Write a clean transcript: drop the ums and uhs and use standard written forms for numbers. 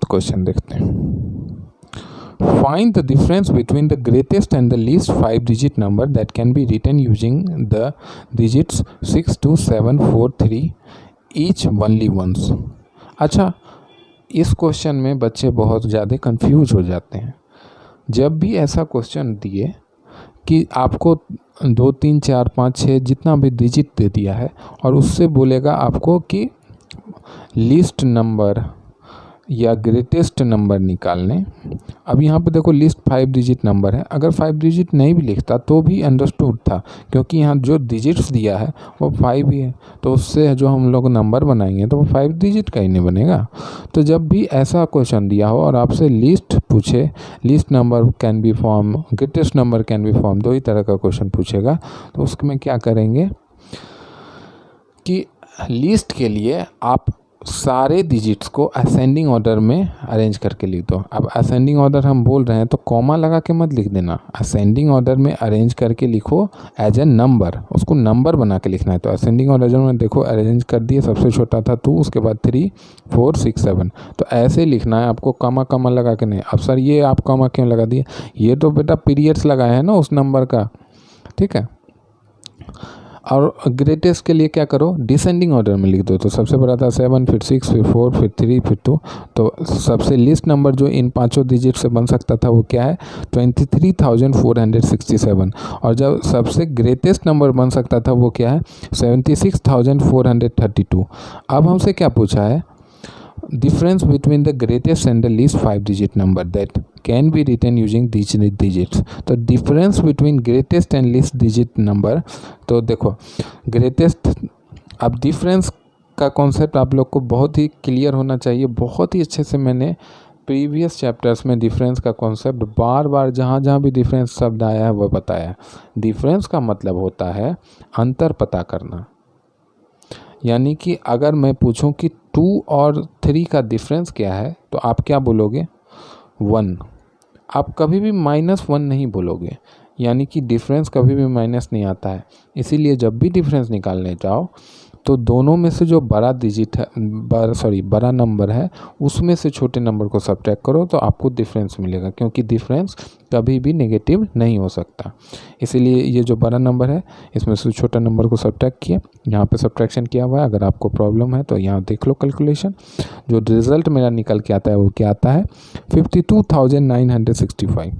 Question देखते हैं। Find the difference between the greatest and the least 5 digit number that can be written using the digits 6, 2, 7, 4, 3 each only once. अच्छा, इस question में बच्चे बहुत ज़्यादा कंफ्यूज हो जाते हैं। जब भी ऐसा क्वेश्चन दिए कि आपको 2, 3, 4, 5, 6 जितना भी डिजिट दे दिया है और उससे बोलेगा आपको कि लिस्ट नंबर या ग्रेटेस्ट नंबर निकालने। अब यहाँ पे देखो लिस्ट 5 डिजिट नंबर है, अगर 5 डिजिट नहीं भी लिखता तो भी अंडरस्टूड था, क्योंकि यहाँ जो डिजिट्स दिया है वो 5 ही है, तो उससे जो हम लोग नंबर बनाएंगे तो वो 5 डिजिट का ही नहीं बनेगा। तो जब भी ऐसा क्वेश्चन दिया हो और आपसे लिस्ट पूछे, list number can be form, greatest number can be form, दो ही तरह का क्वेश्चन पूछेगा, तो उसमें क्या करेंगे कि लिस्ट के लिए आप सारे डिजिट्स को असेंडिंग ऑर्डर में अरेंज करके लिख दो। अब असेंडिंग ऑर्डर हम बोल रहे हैं तो कॉमा लगा के मत लिख देना, असेंडिंग ऑर्डर में अरेंज करके लिखो एज ए नंबर, उसको नंबर बना के लिखना है। तो असेंडिंग ऑर्डर में देखो अरेंज कर दिए, सबसे छोटा था 2, उसके बाद 3, 4, 6, 7, तो ऐसे लिखना है आपको, कॉमा कॉमा लगा के नहीं। अब सर ये आप कॉमा क्यों लगा दिए, ये तो बेटा पीरियड्स लगाए हैं ना उस नंबर का, ठीक है। और ग्रेटेस्ट के लिए क्या करो, डिसेंडिंग ऑर्डर में लिख दो। तो सबसे बड़ा था 7, फिर 6, फिर 4, फिर 3, फिर 2, तो सबसे लिस्ट नंबर जो इन पांचों डिजिट से बन सकता था वो क्या है, 23,467। और जब सबसे ग्रेटेस्ट नंबर बन सकता था वो क्या है, 76,432। अब हमसे क्या पूछा है, difference between the greatest and the least 5 digit number that can be written using these digits। तो difference between greatest and least digit number, तो देखो greatest, अब difference का कॉन्सेप्ट आप लोग को बहुत ही क्लियर होना चाहिए। बहुत ही अच्छे से मैंने प्रीवियस चैप्टर्स में डिफरेंस का कॉन्सेप्ट बार बार जहाँ जहाँ भी डिफरेंस शब्द आया है वो बताया है। डिफरेंस का मतलब होता है अंतर पता करना, यानी कि अगर मैं पूछूं कि 2 और 3 का डिफरेंस क्या है तो आप क्या बोलोगे, 1। आप कभी भी -1 नहीं बोलोगे, यानी कि डिफरेंस कभी भी माइनस नहीं आता है। इसीलिए जब भी डिफरेंस निकालने जाओ तो दोनों में से जो बड़ा डिजिट है, बड़ा नंबर है, उसमें से छोटे नंबर को सब्ट्रैक्ट करो तो आपको डिफरेंस मिलेगा, क्योंकि डिफरेंस कभी भी नेगेटिव नहीं हो सकता। इसीलिए ये जो बड़ा नंबर है इसमें से छोटा नंबर को सब्ट्रैक्ट किया, यहाँ पे सब्ट्रैक्शन किया हुआ है। अगर आपको प्रॉब्लम है तो यहाँ देख लो कैलकुलेशन, जो रिजल्ट मेरा निकल के आता है वो क्या आता है, 52,965।